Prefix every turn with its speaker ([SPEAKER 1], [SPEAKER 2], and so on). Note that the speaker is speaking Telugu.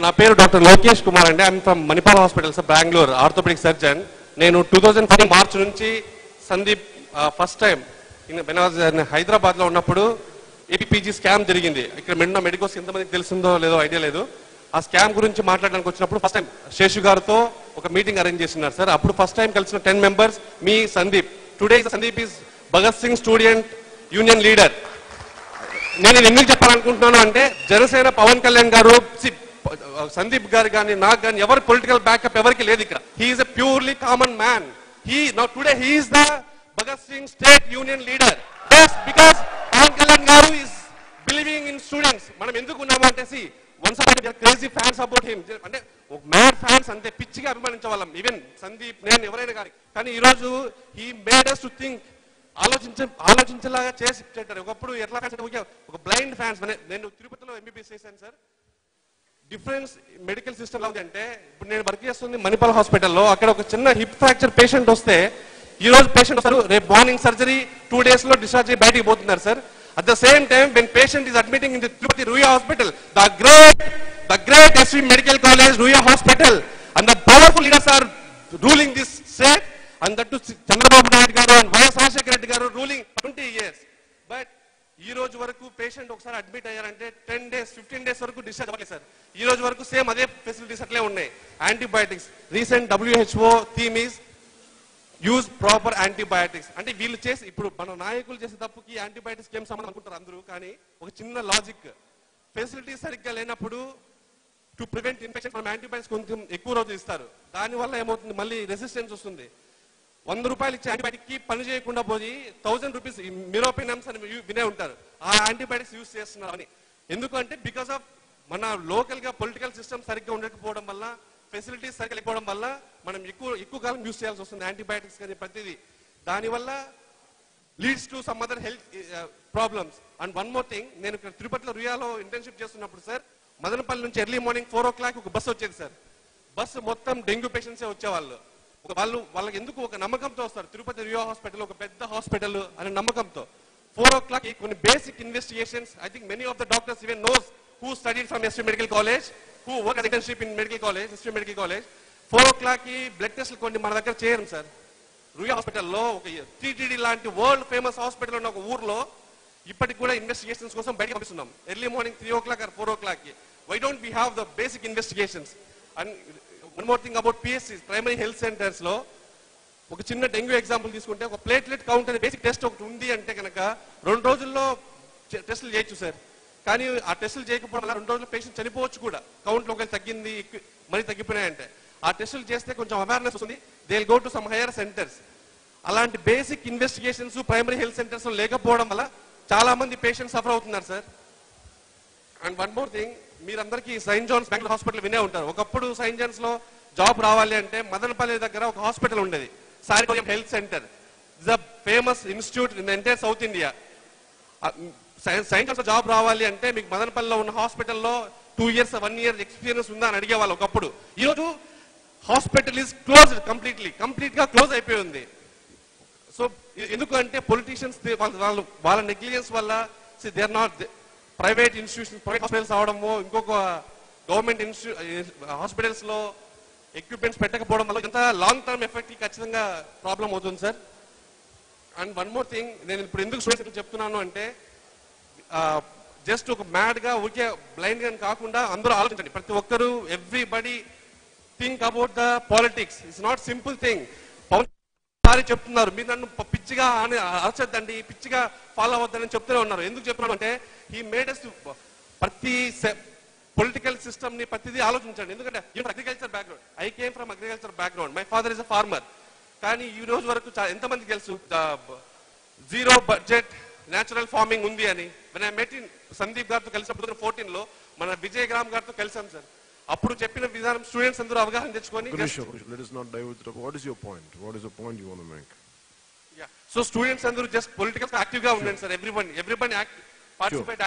[SPEAKER 1] నా పేరు డాక్టర్ లోకేష్ కుమార్ అండి. I'm from Manipal hospitals Bengaluru, orthopaedic surgeon. నేను 2005 మార్చ్ నుంచి సందీప్ ఫస్ట్ టైం హైదరాబాద్ లో ఉన్నప్పుడు ఏపీపీజీ స్కామ్ జరిగింది. ఇక్కడ మెడికోస్ ఎంతమందికి తెలిసిందో లేదో ఐడియా లేదు. ఆ స్కామ్ గురించి మాట్లాడడానికి వచ్చినప్పుడు ఫస్ట్ టైం శేషు గారితో ఒక మీటింగ్ అరేంజ్ చేస్తున్నారు సార్. అప్పుడు ఫస్ట్ టైం కలిసిన 10 members me Sandeep. Today Sandeep is Bhagat Singh student union leader. నేను ఎందుకు చెప్పాలనుకుంటున్నాను అంటే జనసేన పవన్ కళ్యాణ్ గారు, సందీప్ గారు కానీ నాకు కానీ ఎవరు పొలిటికల్ బ్యాకప్ ఎవరికి లేదు ఇక్కడ. He's a purely common man. Today he's the Bhagat Singh state union leader. Because Pawan Kalyan garu is believing in students. మనం ఎందుకు ఉన్నామంటే once crazy fans about him, అంటే ఒక మ్యాడ్ ఫ్యాన్స్ అంతే, పిచ్చిగా అభిమానించే వాళ్ళం. ఈవెన్ సందీప్, నేను, ఎవరైనా కానీ ఈ రోజు he made us to think, ఆలోచించేలాగా చేసి పెట్టారు. ఒకప్పుడు ఎట్లా ఒక బ్లైండ్ ఫ్యాన్స్. నేను తిరుపతిలో ఎంబీబీఎస్ చేశాను సార్. డిఫరెన్స్ మెడికల్ సిస్టమ్ ఎలా అంటే, ఇప్పుడు నేను వర్క్ చేస్తుంది మణిపాల్ హాస్పిటల్లో. అక్కడ ఒక చిన్న హిప్ ఫ్రాక్చర్ పేషెంట్ వస్తే ఈ రోజు పేషెంట్ వస్తారు, రేపు మార్నింగ్ సర్జరీ 2 days లో డిశ్చార్జ్ అయ్యి బయటికి పోతున్నారు sir. At the same time, when patient is admitting in the Tirupati Ruya Hospital, the great SV Medical College, Ruya Hospital, and the powerful leaders are ruling this state, and that to Chandrababu Naidu garu and YS Rajashekar Reddy garu ruling 20 years. But ఈ రోజు వరకు పేషెంట్ ఒకసారి అడ్మిట్ అయ్యారంటే 10 days 15 days వరకు డిశ్చార్జ్ అవ్వలేదు సార్. ఈ రోజు వరకు సేమ్ అదే ఫెసిలిటీస్ అట్లే ఉన్నాయి. Antibiotics, recent WHO theme is use proper antibiotics. అంటే వీళ్ళు చేసి, ఇప్పుడు మన నాయకులు చేసే తప్పుకి యాంటీబయాటిక్స్ ఏం సంబంధం అనుకుంటారు అందరూ. కానీ ఒక చిన్న లాజిక్, ఫెసిలిటీస్ సరిగ్గా లేనప్పుడు టు ప్రివెంట్ ఇన్ఫెక్షన్ మనం యాంటీబయాటిక్స్ కొంచెం ఎక్కువ రోజులు ఇస్తారు. దానివల్ల ఏమవుతుంది, మళ్ళీ రెసిస్టెన్స్ వస్తుంది. 100 రూపాయలు ఇచ్చే యాంటీబయాటిక్ కి పని చేయకుండా పోయి 1000 రూపీస్ మిరోపినమ్స్ అని వినే ఉంటారు. ఆ యాంటీబయాటిక్స్ యూజ్ చేస్తున్నారు అని. ఎందుకంటే బికాస్ ఆఫ్ మన లోకల్ గా పొలిటికల్ సిస్టమ్ సరిగ్గా ఉండకపోవడం వల్ల, ఫెసిలిటీస్ సరిగ్గా లేకపోవడం వల్ల మనం ఎక్కువ కాలం యూజ్ చేయాల్సి వస్తుంది యాంటీబయాటిక్స్ కానీ ప్రతిదీ. దానివల్ల leads to some other health problems. And one more thing, నేను ఇక్కడ తిరుపతిలో రుయాలో ఇంటర్న్షిప్ చేస్తున్నప్పుడు సార్, మదనపల్లి నుంచి ఎర్లీ మార్నింగ్ 4 o'clock ఒక బస్సు వచ్చేది సార్. బస్సు మొత్తం డెంగ్యూ పేషెంట్సే వచ్చేవాళ్ళు. వాళ్ళకి ఎందుకు ఒక నమ్మకంతో వస్తారు, తిరుపతి రుయా హాస్పిటల్ ఒక పెద్ద హాస్పిటల్ అనే నమ్మకంతో. 4 o'clock కొన్ని basic investigations, I think many of the doctors even knows who studied from SV Medical College, who worked as internship in Medical College, SV Medical College. 4 o'clock కి బ్లడ్ టెస్ట్లు కొన్ని మన దగ్గర చేయరు సార్. రుయా హాస్పిటల్లో ఒక TTD లాంటి వరల్డ్ ఫేమస్ హాస్పిటల్ ఉన్న ఒక ఊర్లో ఇప్పటికి కూడా ఇన్వెస్టిగేషన్స్ కోసం బయటకు పంపిస్తున్నాం early morning 3 o'clock or 4 o'clock కి. Why don't we have the basic investigations? And one more thing about PSCs, primary health centres లో ఒక చిన్న డెంగ్యూ ఎగ్జాంపుల్ తీసుకుంటే, ఒక ప్లేట్లెట్ కౌంట్ అనే బేసిక్ టెస్ట్ ఒకటి ఉంది అంటే కనుక 2 రోజుల్లో టెస్టులు చేయొచ్చు సార్. కానీ ఆ టెస్టులు చేయకపోవడం వల్ల 2 రోజుల్లో పేషెంట్ చనిపోవచ్చు కూడా. కౌంట్లో ఒకవేళ తగ్గింది, మరీ తగ్గిపోయినాయంటే ఆ టెస్టులు చేస్తే కొంచెం అవేర్నెస్ వస్తుంది. They will go to some higher centres. అలాంటి basic investigations primary health centres లేకపోవడం వల్ల చాలా మంది పేషెంట్స్ సఫర్ అవుతున్నారు sir. And one more thing, మీరందరికీ సెయింట్ జాన్స్ బెంగళూరు హాస్పిటల్ వినే ఉంటారు. ఒకప్పుడు సెయింట్ జాన్స్ లో జాబ్ రావాలి అంటే మదనపల్లి దగ్గర ఒక హాస్పిటల్ ఉండేది, సారికోరియం health centre. It's a famous institute in the entire South India. Science job రావాలి అంటే మీకు మదనపల్లిలో ఉన్న హాస్పిటల్లో 2 years 1 year ఎక్స్పీరియన్స్ ఉందా అని అడిగేవాళ్ళు ఒకప్పుడు. ఈరోజు హాస్పిటల్ ఈజ్ క్లోజ్డ్, కంప్లీట్ గా క్లోజ్ అయిపోయి ఉంది. సో ఎందుకంటే పొలిటీషియన్స్ వాళ్ళ నెగ్లిజెన్స్ వల్ల they are not private institutions, private hospitals అవడము, ఇంకొక గవర్నమెంట్ హాస్పిటల్స్ లో ఎక్విప్మెంట్స్ పెట్టకపోవడం వల్ల ఎంత లాంగ్ టర్మ్ ఎఫెక్ట్ ఖచ్చితంగా ప్రాబ్లం అవుతుంది sir. And one more thing, నేను ఇప్పుడు ఎందుకు స్టూడెంట్స్ చెప్తున్నాను అంటే, జస్ట్ ఒక మ్యాడ్ గా ఊరికే బ్లైండ్ గా కాకుండా అందరూ ఆలోచించండి. ప్రతి ఒక్కరు, everybody think about the politics. It's not simple thing. Pawan చెప్తున్నారు, మీరు నన్ను పిచ్చిగా అరచొద్దండి, పిచ్చిగా ఫాలో అవ్వద్దని చెప్తూనే ఉన్నారు. ఎందుకు చెప్తున్నాను అంటే, హీ మేడ్ us ప్రతి పొలిటికల్ సిస్టమ్ ని ప్రతిదీ ఆలోచించండి. ఎందుకంటే agriculture background, I came from agriculture background, my father is a farmer. కానీ ఈ రోజు వరకు ఎంతమందికి తెలుసు 0 budget న్యాచురల్ ఫార్మింగ్ ఉంది అని? నేను మెట్ సందీప్ గారితో కలిసినప్పుడు 2014 లో మన విజయ్ గ్రామ్ గారితో కలిసాం సార్. అప్పుడు చెప్పిన విధానం స్టూడెంట్స్ అందరూ అవగాహన తెచ్చుకొని, సో స్టూడెంట్స్ అందరూ జస్ట్ పొలిటికల్ యాక్టివ్ గా ఉండండి సార్. Everybody participate